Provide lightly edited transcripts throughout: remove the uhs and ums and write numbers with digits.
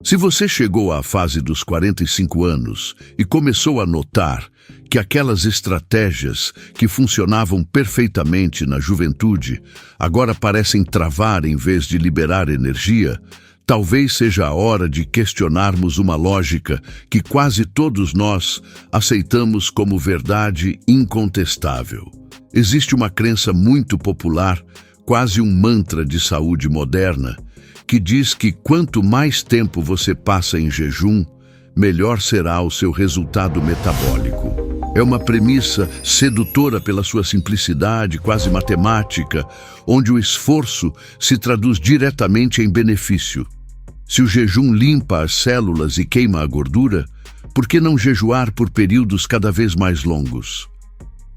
Se você chegou à fase dos 45 anos e começou a notar que aquelas estratégias que funcionavam perfeitamente na juventude agora parecem travar em vez de liberar energia, talvez seja a hora de questionarmos uma lógica que quase todos nós aceitamos como verdade incontestável. Existe uma crença muito popular, quase um mantra de saúde moderna, que diz que quanto mais tempo você passa em jejum, melhor será o seu resultado metabólico. É uma premissa sedutora pela sua simplicidade, quase matemática, onde o esforço se traduz diretamente em benefício. Se o jejum limpa as células e queima a gordura, por que não jejuar por períodos cada vez mais longos?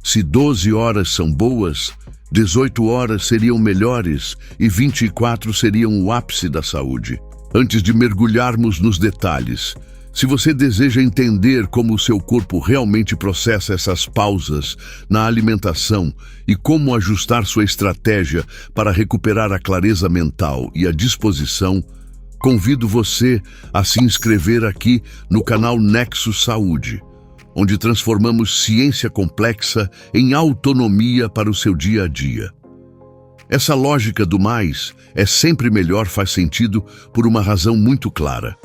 Se 12 horas são boas, 18 horas seriam melhores e 24 seriam o ápice da saúde. Antes de mergulharmos nos detalhes, se você deseja entender como o seu corpo realmente processa essas pausas na alimentação e como ajustar sua estratégia para recuperar a clareza mental e a disposição, convido você a se inscrever aqui no canal Nexo Saúde, onde transformamos ciência complexa em autonomia para o seu dia a dia. Essa lógica do mais é sempre melhor faz sentido por uma razão muito clara.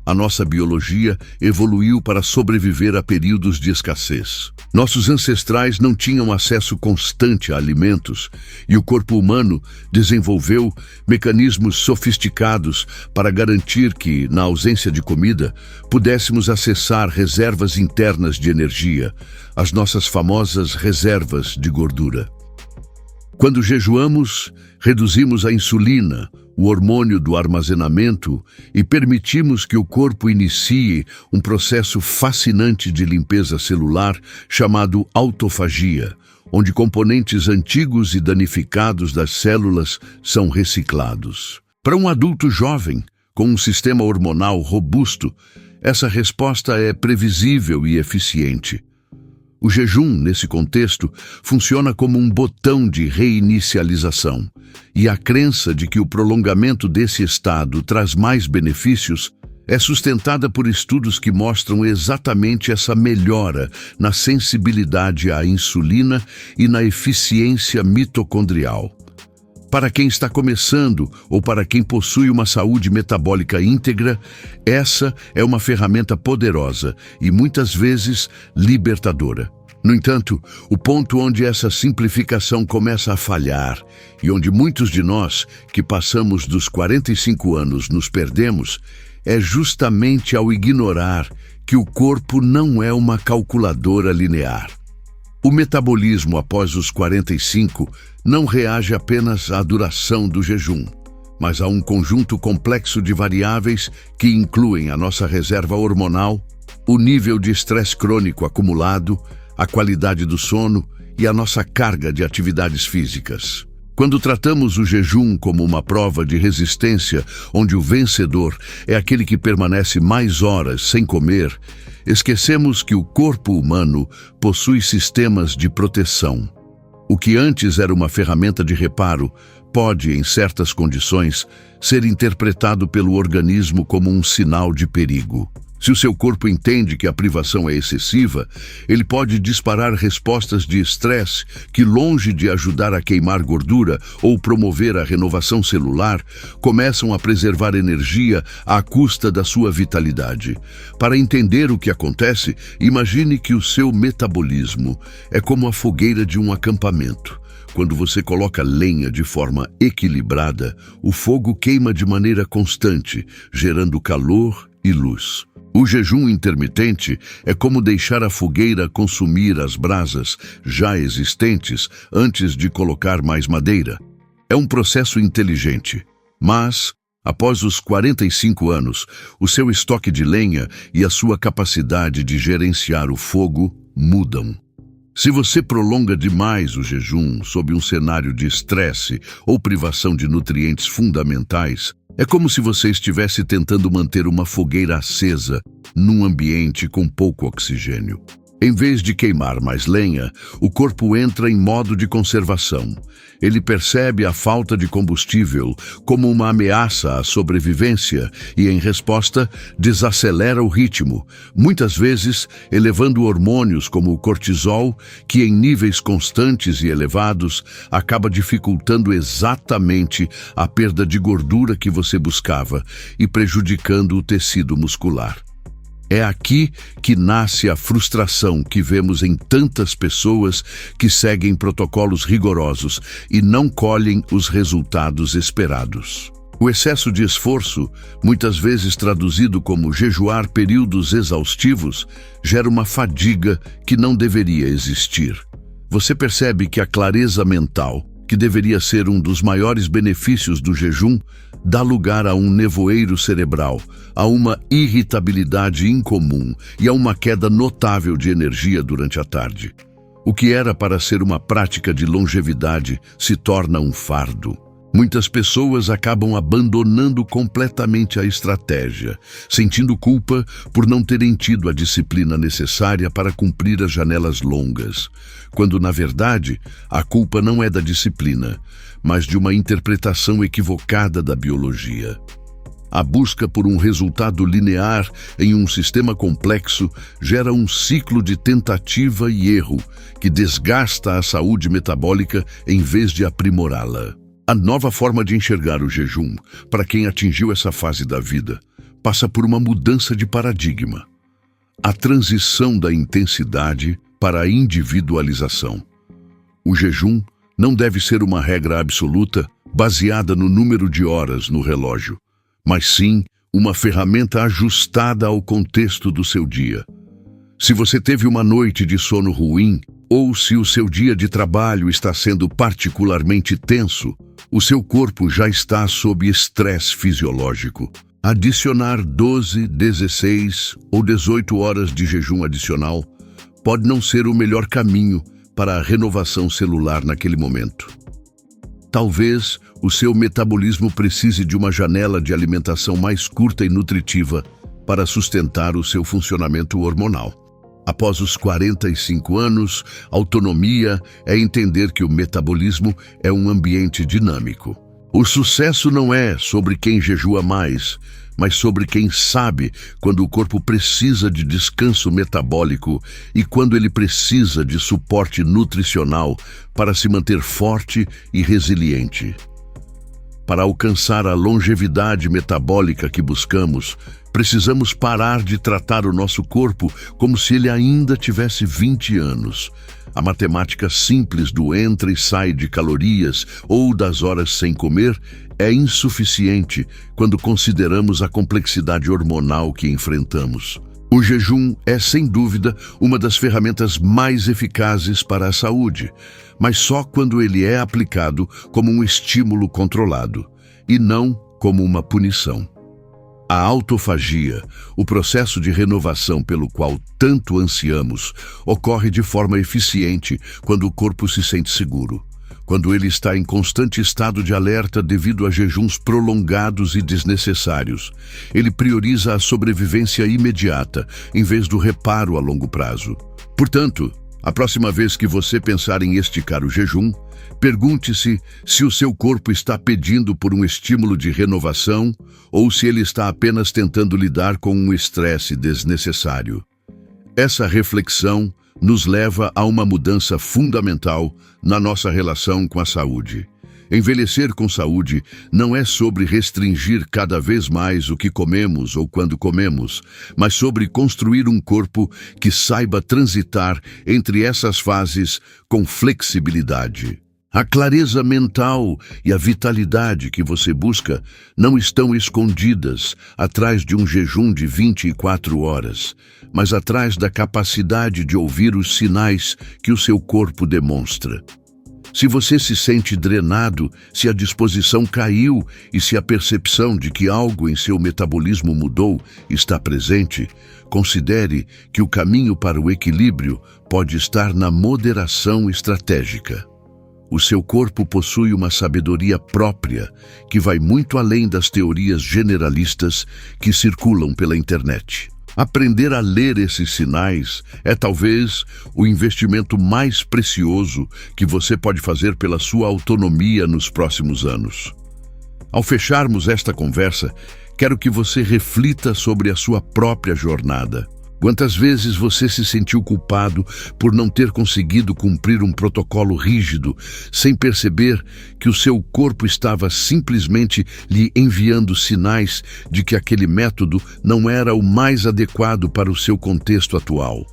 A nossa biologia evoluiu para sobreviver a períodos de escassez. Nossos ancestrais não tinham acesso constante a alimentos e o corpo humano desenvolveu mecanismos sofisticados para garantir que, na ausência de comida, pudéssemos acessar reservas internas de energia, as nossas famosas reservas de gordura. Quando jejuamos, reduzimos a insulina, o hormônio do armazenamento, e permitimos que o corpo inicie um processo fascinante de limpeza celular chamado autofagia, onde componentes antigos e danificados das células são reciclados. Para um adulto jovem, com um sistema hormonal robusto, essa resposta é previsível e eficiente. O jejum, nesse contexto, funciona como um botão de reinicialização, e a crença de que o prolongamento desse estado traz mais benefícios é sustentada por estudos que mostram exatamente essa melhora na sensibilidade à insulina e na eficiência mitocondrial. Para quem está começando ou para quem possui uma saúde metabólica íntegra, essa é uma ferramenta poderosa e muitas vezes libertadora. No entanto, o ponto onde essa simplificação começa a falhar e onde muitos de nós que passamos dos 45 anos nos perdemos é justamente ao ignorar que o corpo não é uma calculadora linear. O metabolismo após os 45 não reage apenas à duração do jejum, mas a um conjunto complexo de variáveis que incluem a nossa reserva hormonal, o nível de estresse crônico acumulado, a qualidade do sono e a nossa carga de atividades físicas. Quando tratamos o jejum como uma prova de resistência, onde o vencedor é aquele que permanece mais horas sem comer, esquecemos que o corpo humano possui sistemas de proteção. O que antes era uma ferramenta de reparo pode, em certas condições, ser interpretado pelo organismo como um sinal de perigo. Se o seu corpo entende que a privação é excessiva, ele pode disparar respostas de estresse que, longe de ajudar a queimar gordura ou promover a renovação celular, começam a preservar energia à custa da sua vitalidade. Para entender o que acontece, imagine que o seu metabolismo é como a fogueira de um acampamento. Quando você coloca lenha de forma equilibrada, o fogo queima de maneira constante, gerando calor e luz. O jejum intermitente é como deixar a fogueira consumir as brasas já existentes antes de colocar mais madeira. É um processo inteligente, mas, após os 45 anos, o seu estoque de lenha e a sua capacidade de gerenciar o fogo mudam. Se você prolonga demais o jejum sob um cenário de estresse ou privação de nutrientes fundamentais, é como se você estivesse tentando manter uma fogueira acesa num ambiente com pouco oxigênio. Em vez de queimar mais lenha, o corpo entra em modo de conservação. Ele percebe a falta de combustível como uma ameaça à sobrevivência e, em resposta, desacelera o ritmo, muitas vezes elevando hormônios como o cortisol, que em níveis constantes e elevados acaba dificultando exatamente a perda de gordura que você buscava e prejudicando o tecido muscular. É aqui que nasce a frustração que vemos em tantas pessoas que seguem protocolos rigorosos e não colhem os resultados esperados. O excesso de esforço, muitas vezes traduzido como jejuar períodos exaustivos, gera uma fadiga que não deveria existir. Você percebe que a clareza mental, que deveria ser um dos maiores benefícios do jejum, dá lugar a um nevoeiro cerebral, a uma irritabilidade incomum e a uma queda notável de energia durante a tarde. O que era para ser uma prática de longevidade se torna um fardo. Muitas pessoas acabam abandonando completamente a estratégia, sentindo culpa por não terem tido a disciplina necessária para cumprir as janelas longas, quando, na verdade, a culpa não é da disciplina, mas de uma interpretação equivocada da biologia. A busca por um resultado linear em um sistema complexo gera um ciclo de tentativa e erro que desgasta a saúde metabólica em vez de aprimorá-la. A nova forma de enxergar o jejum, para quem atingiu essa fase da vida, passa por uma mudança de paradigma. A transição da intensidade para a individualização. O jejum não deve ser uma regra absoluta baseada no número de horas no relógio, mas sim uma ferramenta ajustada ao contexto do seu dia. Se você teve uma noite de sono ruim, ou se o seu dia de trabalho está sendo particularmente tenso, o seu corpo já está sob estresse fisiológico. Adicionar 12, 16 ou 18 horas de jejum adicional pode não ser o melhor caminho para a renovação celular naquele momento. Talvez o seu metabolismo precise de uma janela de alimentação mais curta e nutritiva para sustentar o seu funcionamento hormonal. Após os 45 anos, autonomia é entender que o metabolismo é um ambiente dinâmico. O sucesso não é sobre quem jejua mais, mas sobre quem sabe quando o corpo precisa de descanso metabólico e quando ele precisa de suporte nutricional para se manter forte e resiliente. Para alcançar a longevidade metabólica que buscamos, precisamos parar de tratar o nosso corpo como se ele ainda tivesse 20 anos. A matemática simples do entra e sai de calorias ou das horas sem comer é insuficiente quando consideramos a complexidade hormonal que enfrentamos. O jejum é, sem dúvida, uma das ferramentas mais eficazes para a saúde, mas só quando ele é aplicado como um estímulo controlado, e não como uma punição. A autofagia, o processo de renovação pelo qual tanto ansiamos, ocorre de forma eficiente quando o corpo se sente seguro. Quando ele está em constante estado de alerta devido a jejuns prolongados e desnecessários, ele prioriza a sobrevivência imediata, em vez do reparo a longo prazo. Portanto, a próxima vez que você pensar em esticar o jejum, pergunte-se se o seu corpo está pedindo por um estímulo de renovação ou se ele está apenas tentando lidar com um estresse desnecessário. Essa reflexão nos leva a uma mudança fundamental na nossa relação com a saúde. Envelhecer com saúde não é sobre restringir cada vez mais o que comemos ou quando comemos, mas sobre construir um corpo que saiba transitar entre essas fases com flexibilidade. A clareza mental e a vitalidade que você busca não estão escondidas atrás de um jejum de 24 horas, mas atrás da capacidade de ouvir os sinais que o seu corpo demonstra. Se você se sente drenado, se a disposição caiu e se a percepção de que algo em seu metabolismo mudou está presente, considere que o caminho para o equilíbrio pode estar na moderação estratégica. O seu corpo possui uma sabedoria própria que vai muito além das teorias generalistas que circulam pela internet. Aprender a ler esses sinais é talvez o investimento mais precioso que você pode fazer pela sua autonomia nos próximos anos. Ao fecharmos esta conversa, quero que você reflita sobre a sua própria jornada. Quantas vezes você se sentiu culpado por não ter conseguido cumprir um protocolo rígido, sem perceber que o seu corpo estava simplesmente lhe enviando sinais de que aquele método não era o mais adequado para o seu contexto atual?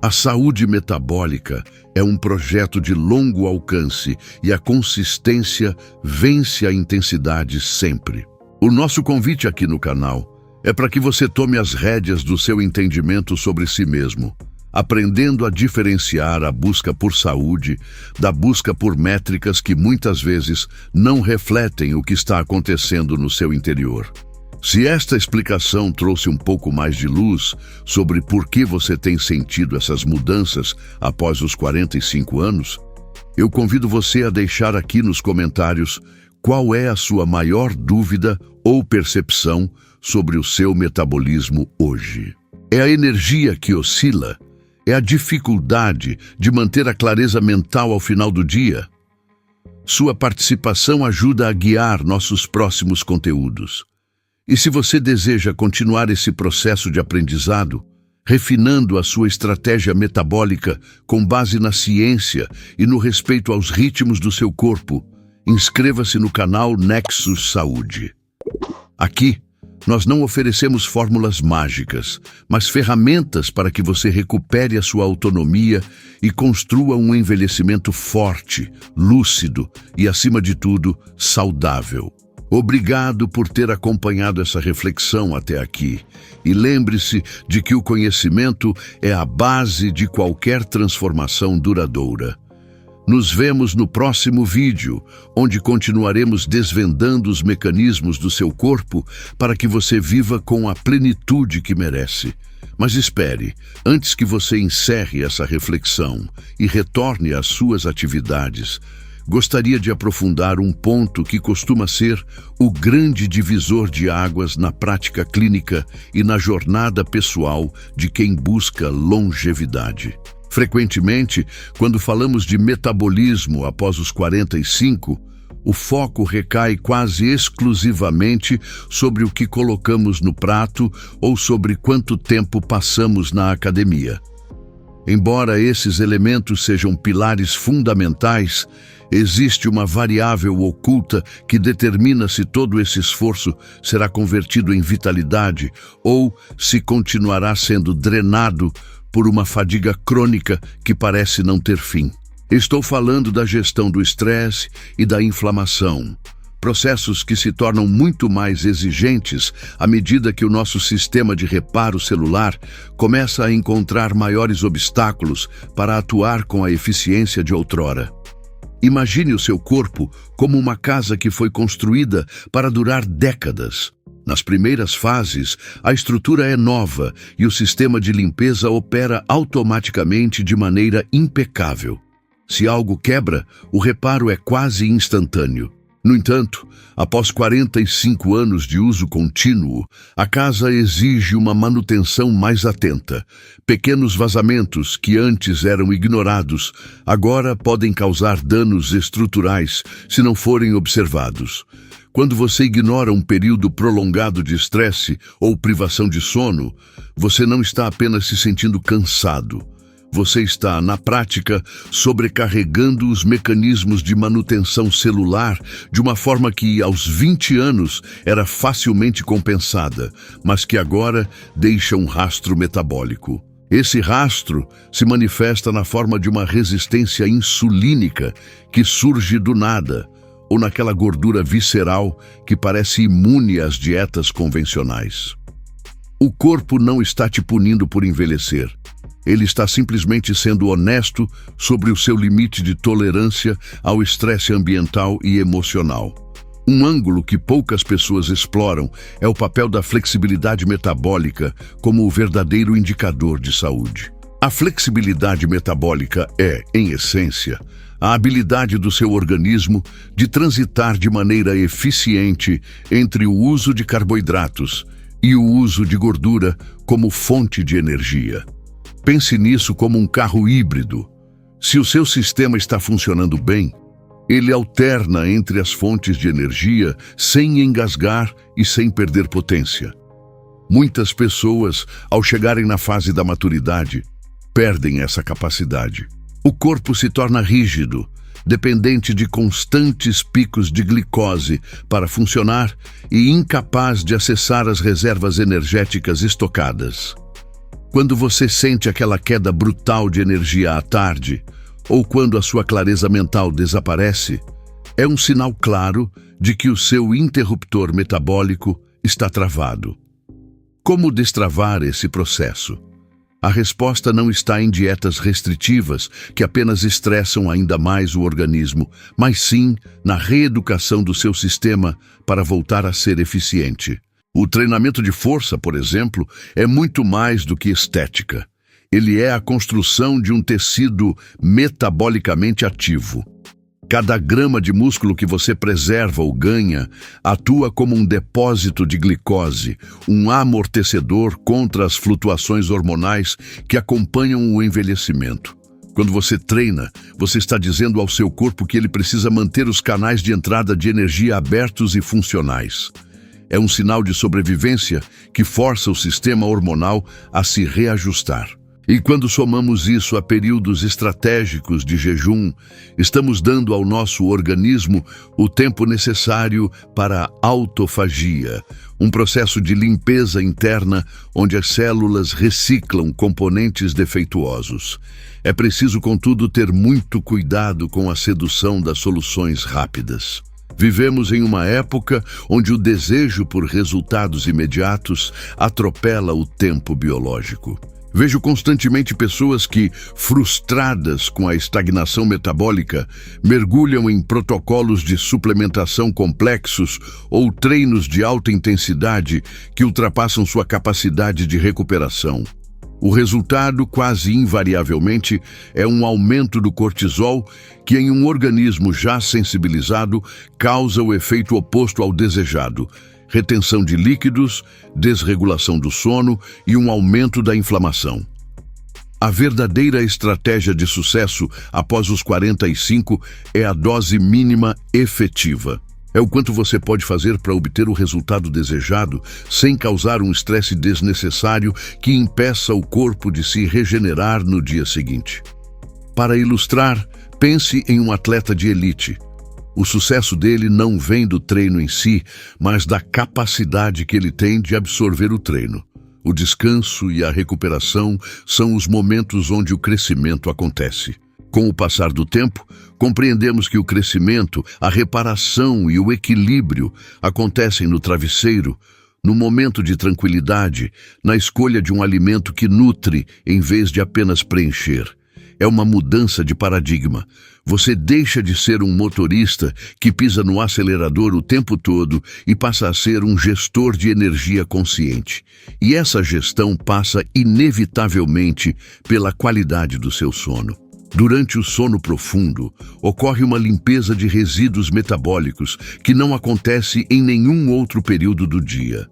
A saúde metabólica é um projeto de longo alcance e a consistência vence a intensidade sempre. O nosso convite aqui no canal é para que você tome as rédeas do seu entendimento sobre si mesmo, aprendendo a diferenciar a busca por saúde da busca por métricas que muitas vezes não refletem o que está acontecendo no seu interior. Se esta explicação trouxe um pouco mais de luz sobre por que você tem sentido essas mudanças após os 45 anos, eu convido você a deixar aqui nos comentários qual é a sua maior dúvida ou percepção sobre o seu metabolismo hoje. É a energia que oscila? É a dificuldade de manter a clareza mental ao final do dia? Sua participação ajuda a guiar nossos próximos conteúdos. E se você deseja continuar esse processo de aprendizado, refinando a sua estratégia metabólica com base na ciência e no respeito aos ritmos do seu corpo, inscreva-se no canal Nexus Saúde. Aqui, nós não oferecemos fórmulas mágicas, mas ferramentas para que você recupere a sua autonomia e construa um envelhecimento forte, lúcido e, acima de tudo, saudável. Obrigado por ter acompanhado essa reflexão até aqui. E lembre-se de que o conhecimento é a base de qualquer transformação duradoura. Nos vemos no próximo vídeo, onde continuaremos desvendando os mecanismos do seu corpo para que você viva com a plenitude que merece. Mas espere, antes que você encerre essa reflexão e retorne às suas atividades, gostaria de aprofundar um ponto que costuma ser o grande divisor de águas na prática clínica e na jornada pessoal de quem busca longevidade. Frequentemente, quando falamos de metabolismo após os 45, o foco recai quase exclusivamente sobre o que colocamos no prato ou sobre quanto tempo passamos na academia. Embora esses elementos sejam pilares fundamentais, existe uma variável oculta que determina se todo esse esforço será convertido em vitalidade ou se continuará sendo drenado por uma fadiga crônica que parece não ter fim. Estou falando da gestão do estresse e da inflamação, processos que se tornam muito mais exigentes à medida que o nosso sistema de reparo celular começa a encontrar maiores obstáculos para atuar com a eficiência de outrora. Imagine o seu corpo como uma casa que foi construída para durar décadas. Nas primeiras fases, a estrutura é nova e o sistema de limpeza opera automaticamente de maneira impecável. Se algo quebra, o reparo é quase instantâneo. No entanto, após 45 anos de uso contínuo, a casa exige uma manutenção mais atenta. Pequenos vazamentos que antes eram ignorados, agora podem causar danos estruturais se não forem observados. Quando você ignora um período prolongado de estresse ou privação de sono, você não está apenas se sentindo cansado. Você está, na prática, sobrecarregando os mecanismos de manutenção celular de uma forma que, aos 20 anos, era facilmente compensada, mas que agora deixa um rastro metabólico. Esse rastro se manifesta na forma de uma resistência insulínica que surge do nada, ou naquela gordura visceral que parece imune às dietas convencionais. O corpo não está te punindo por envelhecer. Ele está simplesmente sendo honesto sobre o seu limite de tolerância ao estresse ambiental e emocional. Um ângulo que poucas pessoas exploram é o papel da flexibilidade metabólica como o verdadeiro indicador de saúde. A flexibilidade metabólica é, em essência, a habilidade do seu organismo de transitar de maneira eficiente entre o uso de carboidratos, e o uso de gordura como fonte de energia. Pense nisso como um carro híbrido. Se o seu sistema está funcionando bem, ele alterna entre as fontes de energia sem engasgar e sem perder potência. Muitas pessoas, ao chegarem na fase da maturidade, perdem essa capacidade. O corpo se torna rígido, dependente de constantes picos de glicose para funcionar e incapaz de acessar as reservas energéticas estocadas. Quando você sente aquela queda brutal de energia à tarde, ou quando a sua clareza mental desaparece, é um sinal claro de que o seu interruptor metabólico está travado. Como destravar esse processo? A resposta não está em dietas restritivas que apenas estressam ainda mais o organismo, mas sim na reeducação do seu sistema para voltar a ser eficiente. O treinamento de força, por exemplo, é muito mais do que estética. Ele é a construção de um tecido metabolicamente ativo. Cada grama de músculo que você preserva ou ganha atua como um depósito de glicose, um amortecedor contra as flutuações hormonais que acompanham o envelhecimento. Quando você treina, você está dizendo ao seu corpo que ele precisa manter os canais de entrada de energia abertos e funcionais. É um sinal de sobrevivência que força o sistema hormonal a se reajustar. E quando somamos isso a períodos estratégicos de jejum, estamos dando ao nosso organismo o tempo necessário para a autofagia, um processo de limpeza interna onde as células reciclam componentes defeituosos. É preciso, contudo, ter muito cuidado com a sedução das soluções rápidas. Vivemos em uma época onde o desejo por resultados imediatos atropela o tempo biológico. Vejo constantemente pessoas que, frustradas com a estagnação metabólica, mergulham em protocolos de suplementação complexos ou treinos de alta intensidade que ultrapassam sua capacidade de recuperação. O resultado, quase invariavelmente, é um aumento do cortisol que, em um organismo já sensibilizado, causa o efeito oposto ao desejado: retenção de líquidos, desregulação do sono e um aumento da inflamação. A verdadeira estratégia de sucesso após os 45 é a dose mínima efetiva. É o quanto você pode fazer para obter o resultado desejado sem causar um estresse desnecessário que impeça o corpo de se regenerar no dia seguinte. Para ilustrar, pense em um atleta de elite. O sucesso dele não vem do treino em si, mas da capacidade que ele tem de absorver o treino. O descanso e a recuperação são os momentos onde o crescimento acontece. Com o passar do tempo, compreendemos que o crescimento, a reparação e o equilíbrio acontecem no travesseiro, no momento de tranquilidade, na escolha de um alimento que nutre em vez de apenas preencher. É uma mudança de paradigma. Você deixa de ser um motorista que pisa no acelerador o tempo todo e passa a ser um gestor de energia consciente. E essa gestão passa inevitavelmente pela qualidade do seu sono. Durante o sono profundo, ocorre uma limpeza de resíduos metabólicos que não acontece em nenhum outro período do dia.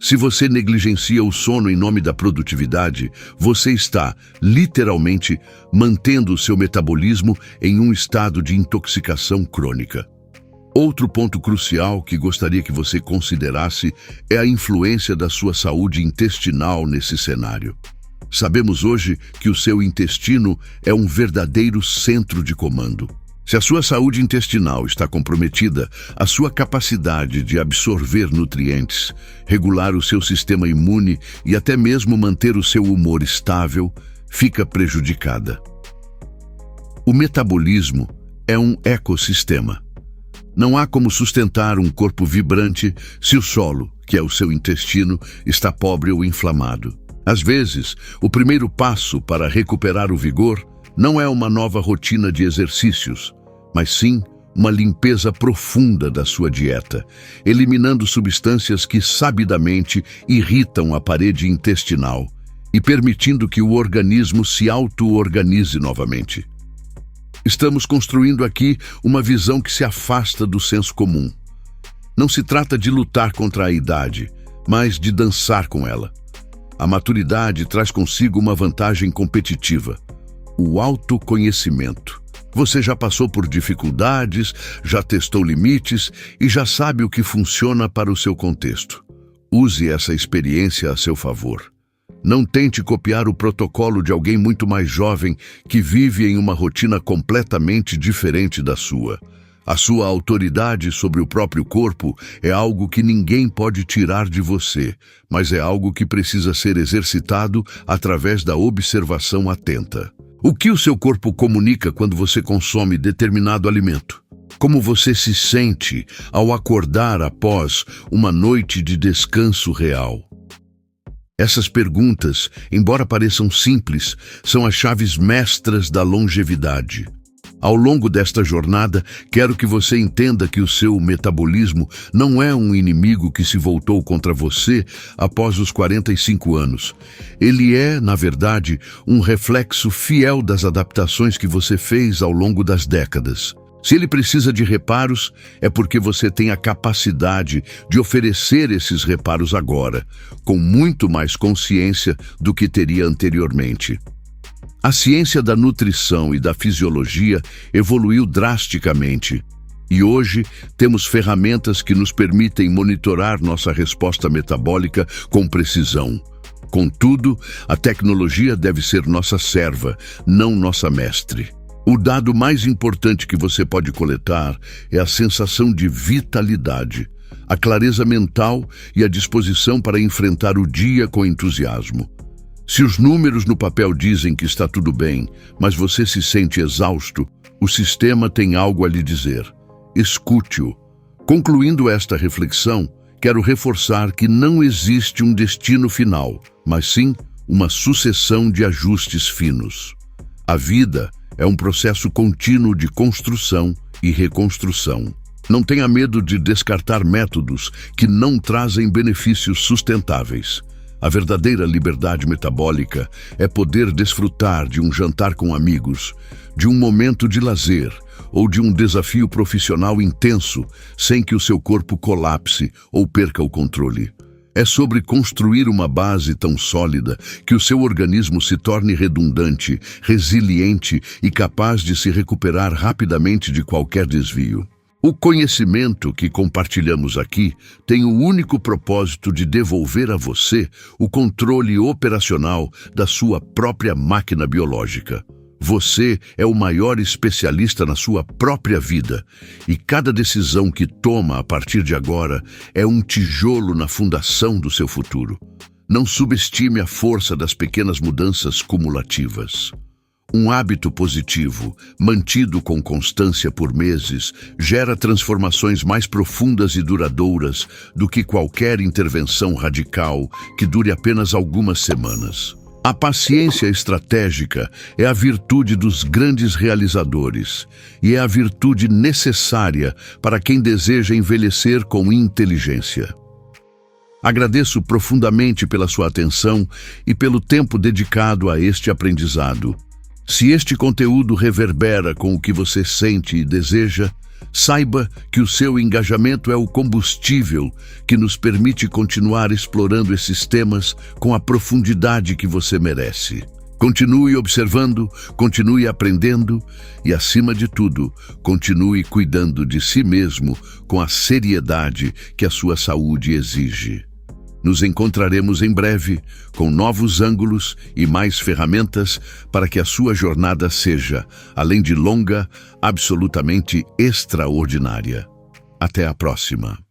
Se você negligencia o sono em nome da produtividade, você está, literalmente, mantendo o seu metabolismo em um estado de intoxicação crônica. Outro ponto crucial que gostaria que você considerasse é a influência da sua saúde intestinal nesse cenário. Sabemos hoje que o seu intestino é um verdadeiro centro de comando. Se a sua saúde intestinal está comprometida, a sua capacidade de absorver nutrientes, regular o seu sistema imune e até mesmo manter o seu humor estável, fica prejudicada. O metabolismo é um ecossistema. Não há como sustentar um corpo vibrante se o solo, que é o seu intestino, está pobre ou inflamado. Às vezes, o primeiro passo para recuperar o vigor não é uma nova rotina de exercícios, mas sim uma limpeza profunda da sua dieta, eliminando substâncias que sabidamente irritam a parede intestinal e permitindo que o organismo se auto-organize novamente. Estamos construindo aqui uma visão que se afasta do senso comum. Não se trata de lutar contra a idade, mas de dançar com ela. A maturidade traz consigo uma vantagem competitiva: o autoconhecimento. Você já passou por dificuldades, já testou limites e já sabe o que funciona para o seu contexto. Use essa experiência a seu favor. Não tente copiar o protocolo de alguém muito mais jovem que vive em uma rotina completamente diferente da sua. A sua autoridade sobre o próprio corpo é algo que ninguém pode tirar de você, mas é algo que precisa ser exercitado através da observação atenta. O que o seu corpo comunica quando você consome determinado alimento? Como você se sente ao acordar após uma noite de descanso real? Essas perguntas, embora pareçam simples, são as chaves mestras da longevidade. Ao longo desta jornada, quero que você entenda que o seu metabolismo não é um inimigo que se voltou contra você após os 45 anos. Ele é, na verdade, um reflexo fiel das adaptações que você fez ao longo das décadas. Se ele precisa de reparos, é porque você tem a capacidade de oferecer esses reparos agora, com muito mais consciência do que teria anteriormente. A ciência da nutrição e da fisiologia evoluiu drasticamente, e hoje temos ferramentas que nos permitem monitorar nossa resposta metabólica com precisão. Contudo, a tecnologia deve ser nossa serva, não nossa mestre. O dado mais importante que você pode coletar é a sensação de vitalidade, a clareza mental e a disposição para enfrentar o dia com entusiasmo. Se os números no papel dizem que está tudo bem, mas você se sente exausto, o sistema tem algo a lhe dizer. Escute-o. Concluindo esta reflexão, quero reforçar que não existe um destino final, mas sim uma sucessão de ajustes finos. A vida é um processo contínuo de construção e reconstrução. Não tenha medo de descartar métodos que não trazem benefícios sustentáveis. A verdadeira liberdade metabólica é poder desfrutar de um jantar com amigos, de um momento de lazer ou de um desafio profissional intenso sem que o seu corpo colapse ou perca o controle. É sobre construir uma base tão sólida que o seu organismo se torne redundante, resiliente e capaz de se recuperar rapidamente de qualquer desvio. O conhecimento que compartilhamos aqui tem o único propósito de devolver a você o controle operacional da sua própria máquina biológica. Você é o maior especialista na sua própria vida, e cada decisão que toma a partir de agora é um tijolo na fundação do seu futuro. Não subestime a força das pequenas mudanças cumulativas. Um hábito positivo, mantido com constância por meses, gera transformações mais profundas e duradouras do que qualquer intervenção radical que dure apenas algumas semanas. A paciência estratégica é a virtude dos grandes realizadores e é a virtude necessária para quem deseja envelhecer com inteligência. Agradeço profundamente pela sua atenção e pelo tempo dedicado a este aprendizado. Se este conteúdo reverbera com o que você sente e deseja, saiba que o seu engajamento é o combustível que nos permite continuar explorando esses temas com a profundidade que você merece. Continue observando, continue aprendendo e, acima de tudo, continue cuidando de si mesmo com a seriedade que a sua saúde exige. Nos encontraremos em breve com novos ângulos e mais ferramentas para que a sua jornada seja, além de longa, absolutamente extraordinária. Até a próxima.